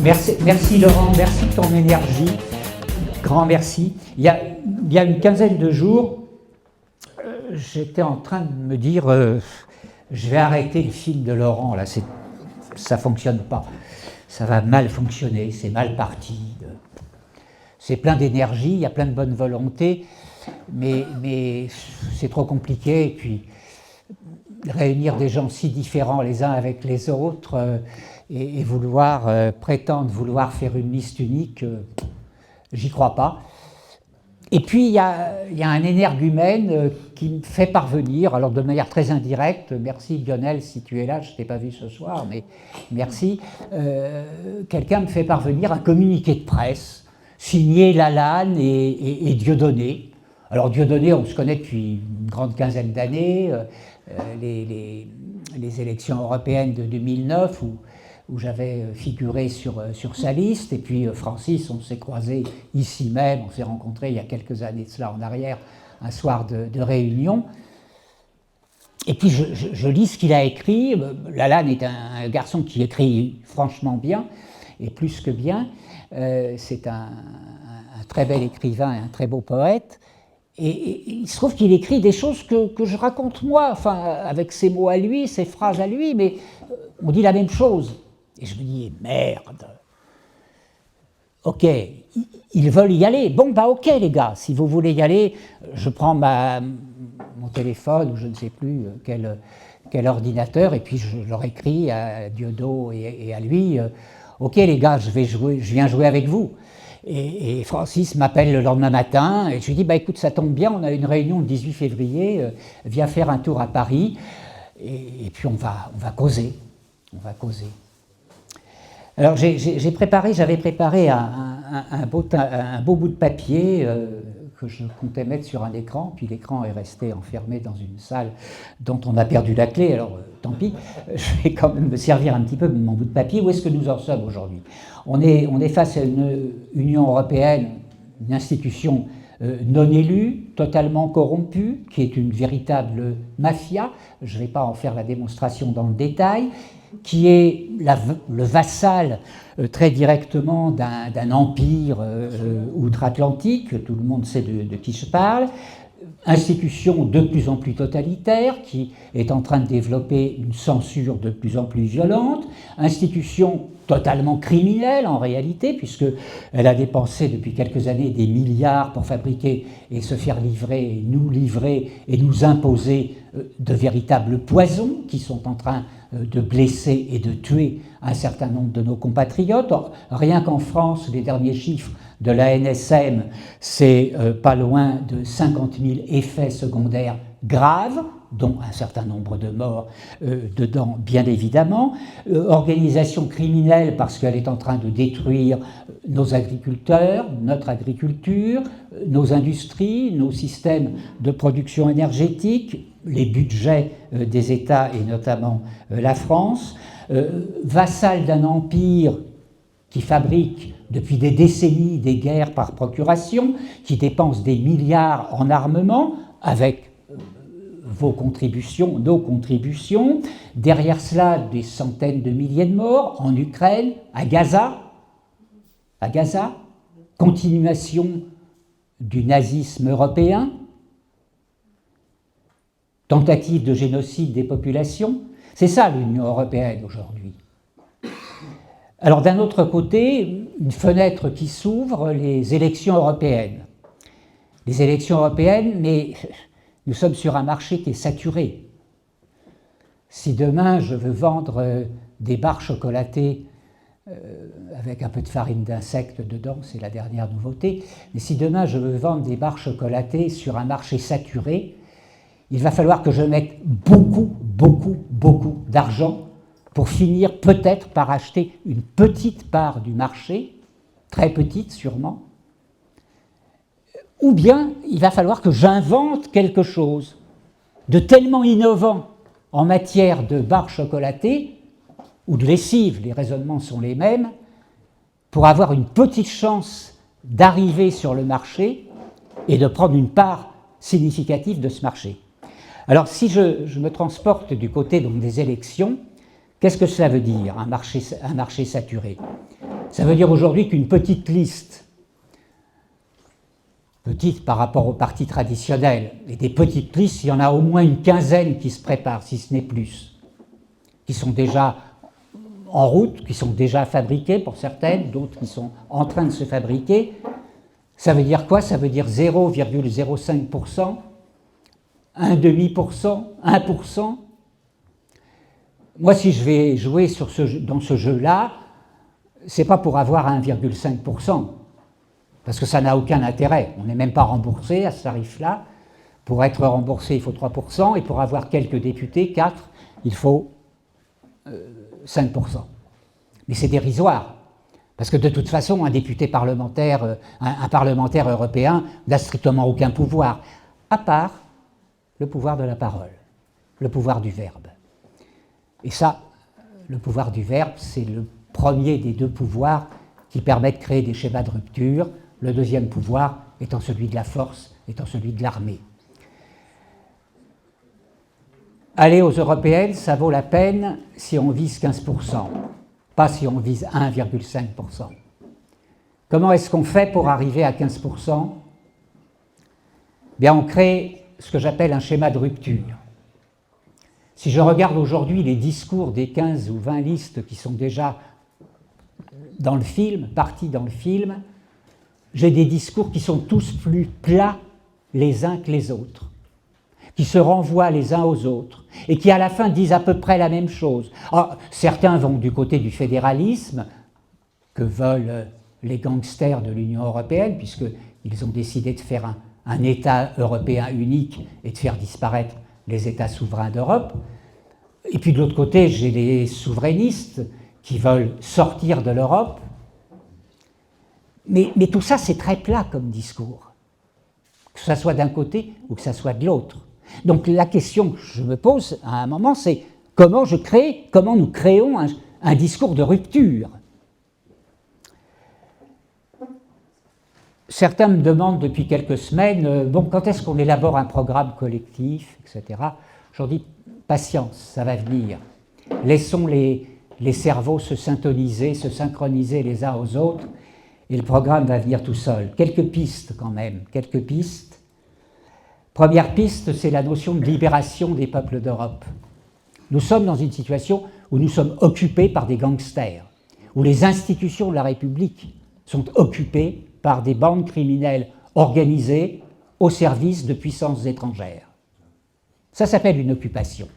Merci Laurent, merci de ton énergie, grand merci. Il y a une quinzaine de jours, j'étais en train de me dire, je vais arrêter le film de Laurent, là, ça ne fonctionne pas, ça va mal fonctionner, c'est mal parti, c'est plein d'énergie, il y a plein de bonne volonté, mais c'est trop compliqué, et puis réunir des gens si différents les uns avec les autres, et vouloir prétendre vouloir faire une liste unique, j'y crois pas. Et puis il y a un énergumène qui me fait parvenir, alors de manière très indirecte, merci Lionel si tu es là, je ne t'ai pas vu ce soir, mais merci, quelqu'un me fait parvenir un communiqué de presse signé Lalanne et Dieudonné. Alors Dieudonné, on se connaît depuis une grande quinzaine d'années, les élections européennes de 2009 où j'avais figuré sur sa liste, et puis Francis, on s'est croisés ici même, on s'est rencontrés il y a quelques années de cela en arrière, un soir de réunion, et puis je lis ce qu'il a écrit. Lalanne est un garçon qui écrit franchement bien, et plus que bien, c'est un très bel écrivain et un très beau poète, et il se trouve qu'il écrit des choses que je raconte moi, enfin avec ses mots à lui, ses phrases à lui, mais on dit la même chose. Et je me dis, merde, ok, ils veulent y aller. Bon, bah ok les gars, si vous voulez y aller, je prends mon téléphone, ou je ne sais plus quel ordinateur, et puis je leur écris à Diodo et à lui, ok les gars, je viens jouer avec vous. Et Francis m'appelle le lendemain matin, et je lui dis, bah écoute, ça tombe bien, on a une réunion le 18 février, viens faire un tour à Paris, et puis on va causer, Alors j'avais préparé un beau bout de papier que je comptais mettre sur un écran, puis l'écran est resté enfermé dans une salle dont on a perdu la clé, alors tant pis, je vais quand même me servir un petit peu de mon bout de papier. Où est-ce que nous en sommes aujourd'hui ? On est face à une Union européenne, une institution non élue, totalement corrompue, qui est une véritable mafia, je ne vais pas en faire la démonstration dans le détail, qui est le vassal très directement d'un empire outre-Atlantique, tout le monde sait de qui je parle, institution de plus en plus totalitaire, qui est en train de développer une censure de plus en plus violente, institution totalement criminelle en réalité, puisqu'elle a dépensé depuis quelques années des milliards pour fabriquer et se faire livrer, et nous imposer de véritables poisons qui sont en train de blesser et de tuer un certain nombre de nos compatriotes. Rien qu'en France, les derniers chiffres de la NSM, c'est pas loin de 50 000 effets secondaires graves, dont un certain nombre de morts dedans, bien évidemment. Organisation criminelle parce qu'elle est en train de détruire nos agriculteurs, notre agriculture, nos industries, nos systèmes de production énergétique, les budgets des États et notamment la France, vassal d'un empire qui fabrique depuis des décennies des guerres par procuration, qui dépense des milliards en armement avec vos contributions, nos contributions, derrière cela des centaines de milliers de morts en Ukraine, à Gaza, continuation du nazisme européen, tentative de génocide des populations. C'est ça l'Union européenne aujourd'hui. Alors d'un autre côté, une fenêtre qui s'ouvre, les élections européennes. Les élections européennes, mais nous sommes sur un marché qui est saturé. Si demain je veux vendre des barres chocolatées avec un peu de farine d'insecte dedans, c'est la dernière nouveauté, mais si demain je veux vendre des barres chocolatées sur un marché saturé, il va falloir que je mette beaucoup d'argent pour finir peut-être par acheter une petite part du marché, très petite sûrement, ou bien il va falloir que j'invente quelque chose de tellement innovant en matière de barres chocolatées ou de lessive, les raisonnements sont les mêmes, pour avoir une petite chance d'arriver sur le marché et de prendre une part significative de ce marché. Alors si je me transporte du côté donc, des élections, qu'est-ce que cela veut dire, un marché saturé ? Ça veut dire aujourd'hui qu'une petite liste, petite par rapport aux partis traditionnels, et des petites listes, il y en a au moins une quinzaine qui se préparent, si ce n'est plus, qui sont déjà en route, qui sont déjà fabriquées pour certaines, d'autres qui sont en train de se fabriquer. Ça veut dire quoi? Ça veut dire 0,05%, 1,5%, 1%. Moi, si je vais jouer dans ce jeu-là, c'est pas pour avoir 1,5%, parce que ça n'a aucun intérêt. On n'est même pas remboursé à ce tarif-là. Pour être remboursé, il faut 3%, et pour avoir quelques députés, 4, il faut 5%. Mais c'est dérisoire, parce que de toute façon, un député parlementaire, un parlementaire européen n'a strictement aucun pouvoir, à part le pouvoir de la parole, le pouvoir du verbe. Et ça, le pouvoir du verbe, c'est le premier des deux pouvoirs qui permet de créer des schémas de rupture, le deuxième pouvoir étant celui de la force, étant celui de l'armée. Aller aux européennes, ça vaut la peine si on vise 15%, pas si on vise 1,5%. Comment est-ce qu'on fait pour arriver à 15%? Bien, on crée ce que j'appelle un schéma de rupture. Si je regarde aujourd'hui les discours des 15 ou 20 listes qui sont déjà dans le film, partis dans le film, j'ai des discours qui sont tous plus plats les uns que les autres, qui se renvoient les uns aux autres et qui à la fin disent à peu près la même chose. Alors, certains vont du côté du fédéralisme que veulent les gangsters de l'Union européenne, puisqu'ils ont décidé de faire un État européen unique et de faire disparaître les États souverains d'Europe. Et puis de l'autre côté, j'ai les souverainistes qui veulent sortir de l'Europe. Mais tout ça, c'est très plat comme discours, que ce soit d'un côté ou que ce soit de l'autre. Donc la question que je me pose à un moment, c'est comment nous créons un discours de rupture. Certains me demandent depuis quelques semaines, quand est-ce qu'on élabore un programme collectif, etc. Je leur dis, patience, ça va venir. Laissons les cerveaux se synchroniser les uns aux autres, et le programme va venir tout seul. Quelques pistes quand même, quelques pistes. Première piste, c'est la notion de libération des peuples d'Europe. Nous sommes dans une situation où nous sommes occupés par des gangsters, où les institutions de la République sont occupées par des bandes criminelles organisées au service de puissances étrangères. Ça s'appelle une occupation.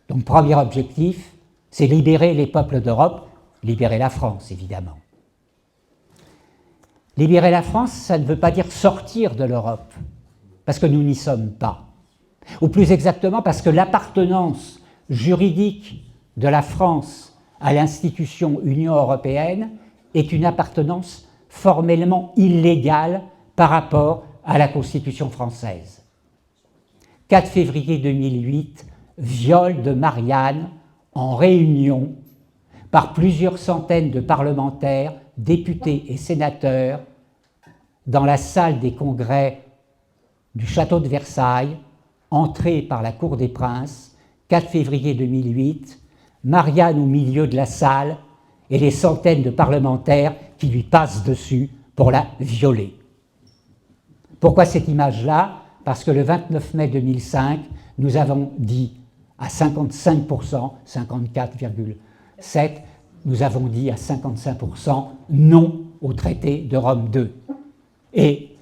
Donc, premier objectif, c'est libérer les peuples d'Europe, libérer la France, évidemment. Libérer la France, ça ne veut pas dire sortir de l'Europe, parce que nous n'y sommes pas. Ou plus exactement, parce que l'appartenance juridique de la France à l'institution Union européenne est une appartenance formellement illégale par rapport à la Constitution française. 4 février 2008, viol de Marianne en réunion par plusieurs centaines de parlementaires, députés et sénateurs dans la salle des congrès du château de Versailles, entrée par la Cour des Princes, 4 février 2008, Marianne au milieu de la salle et les centaines de parlementaires qui lui passent dessus pour la violer. Pourquoi cette image-là? Parce que le 29 mai 2005, nous avons dit à 55%, 54,7%, nous avons dit à 55% non au traité de Rome II. Et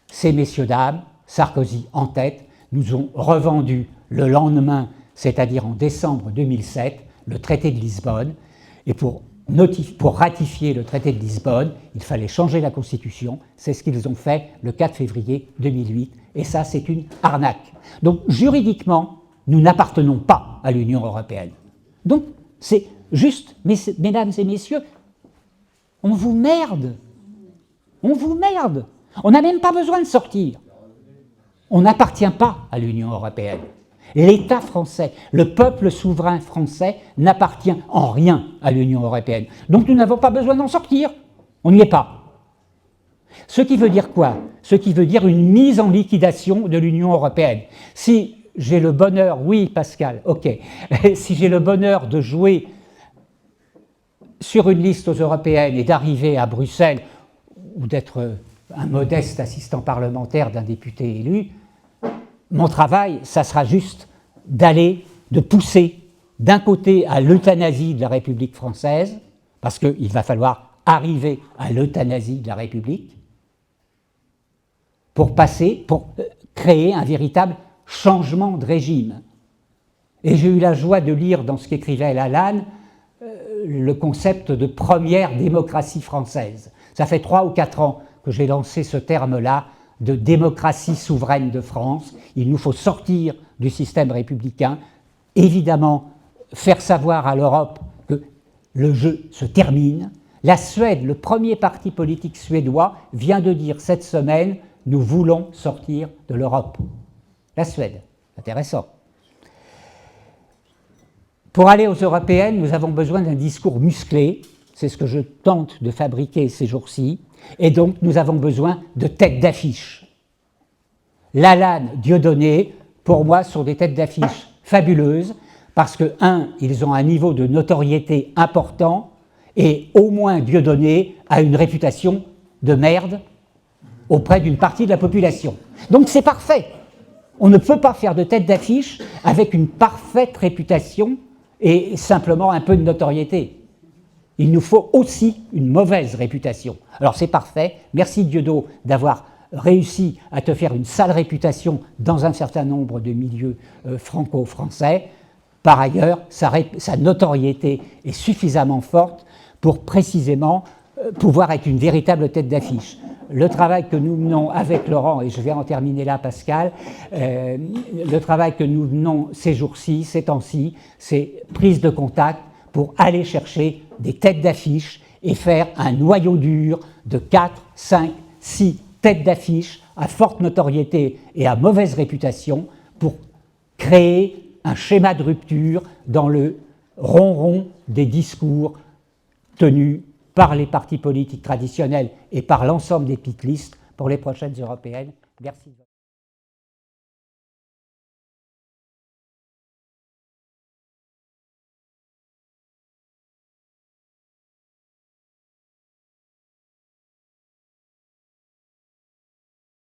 ces messieurs-dames, Sarkozy en tête, nous ont revendu le lendemain, c'est-à-dire en décembre 2007, le traité de Lisbonne. Et pour ratifier le traité de Lisbonne, il fallait changer la Constitution. C'est ce qu'ils ont fait le 4 février 2008. Et ça, c'est une arnaque. Donc, juridiquement, nous n'appartenons pas à l'Union européenne. Donc, c'est juste, mesdames et messieurs, on vous merde. On vous merde. On n'a même pas besoin de sortir. On n'appartient pas à l'Union européenne. L'État français, le peuple souverain français n'appartient en rien à l'Union européenne. Donc nous n'avons pas besoin d'en sortir. On n'y est pas. Ce qui veut dire quoi? Ce qui veut dire une mise en liquidation de l'Union européenne. Si j'ai le bonheur, oui Pascal, ok, si j'ai le bonheur de jouer sur une liste aux européennes et d'arriver à Bruxelles ou d'être un modeste assistant parlementaire d'un député élu, mon travail, ça sera juste de pousser d'un côté à l'euthanasie de la République française, parce qu'il va falloir arriver à l'euthanasie de la République, pour créer un véritable changement de régime. Et j'ai eu la joie de lire dans ce qu'écrivait Lalanne le concept de première démocratie française. Ça fait 3 ou 4 ans que j'ai lancé ce terme-là de démocratie souveraine de France. Il nous faut sortir du système républicain, évidemment faire savoir à l'Europe que le jeu se termine. La Suède, le premier parti politique suédois, vient de dire cette semaine « Nous voulons sortir de l'Europe ». La Suède, intéressant. Pour aller aux européennes, nous avons besoin d'un discours musclé, c'est ce que je tente de fabriquer ces jours-ci, et donc nous avons besoin de têtes d'affiche. Lalanne, Dieudonné, pour moi, sont des têtes d'affiche fabuleuses, parce que, ils ont un niveau de notoriété important, et au moins Dieudonné a une réputation de merde auprès d'une partie de la population. Donc c'est parfait. On ne peut pas faire de tête d'affiche avec une parfaite réputation et simplement un peu de notoriété. Il nous faut aussi une mauvaise réputation. Alors c'est parfait, merci Dieudonné d'avoir réussi à te faire une sale réputation dans un certain nombre de milieux franco-français. Par ailleurs, sa notoriété est suffisamment forte pour précisément pouvoir être une véritable tête d'affiche. Le travail que nous menons avec Laurent, et je vais en terminer là Pascal, le travail que nous menons ces jours-ci, ces temps-ci, c'est prise de contact pour aller chercher des têtes d'affiche et faire un noyau dur de 4, 5, 6 têtes d'affiche à forte notoriété et à mauvaise réputation pour créer un schéma de rupture dans le ronron des discours tenus par les partis politiques traditionnels et par l'ensemble des pit-listes pour les prochaines européennes. Merci.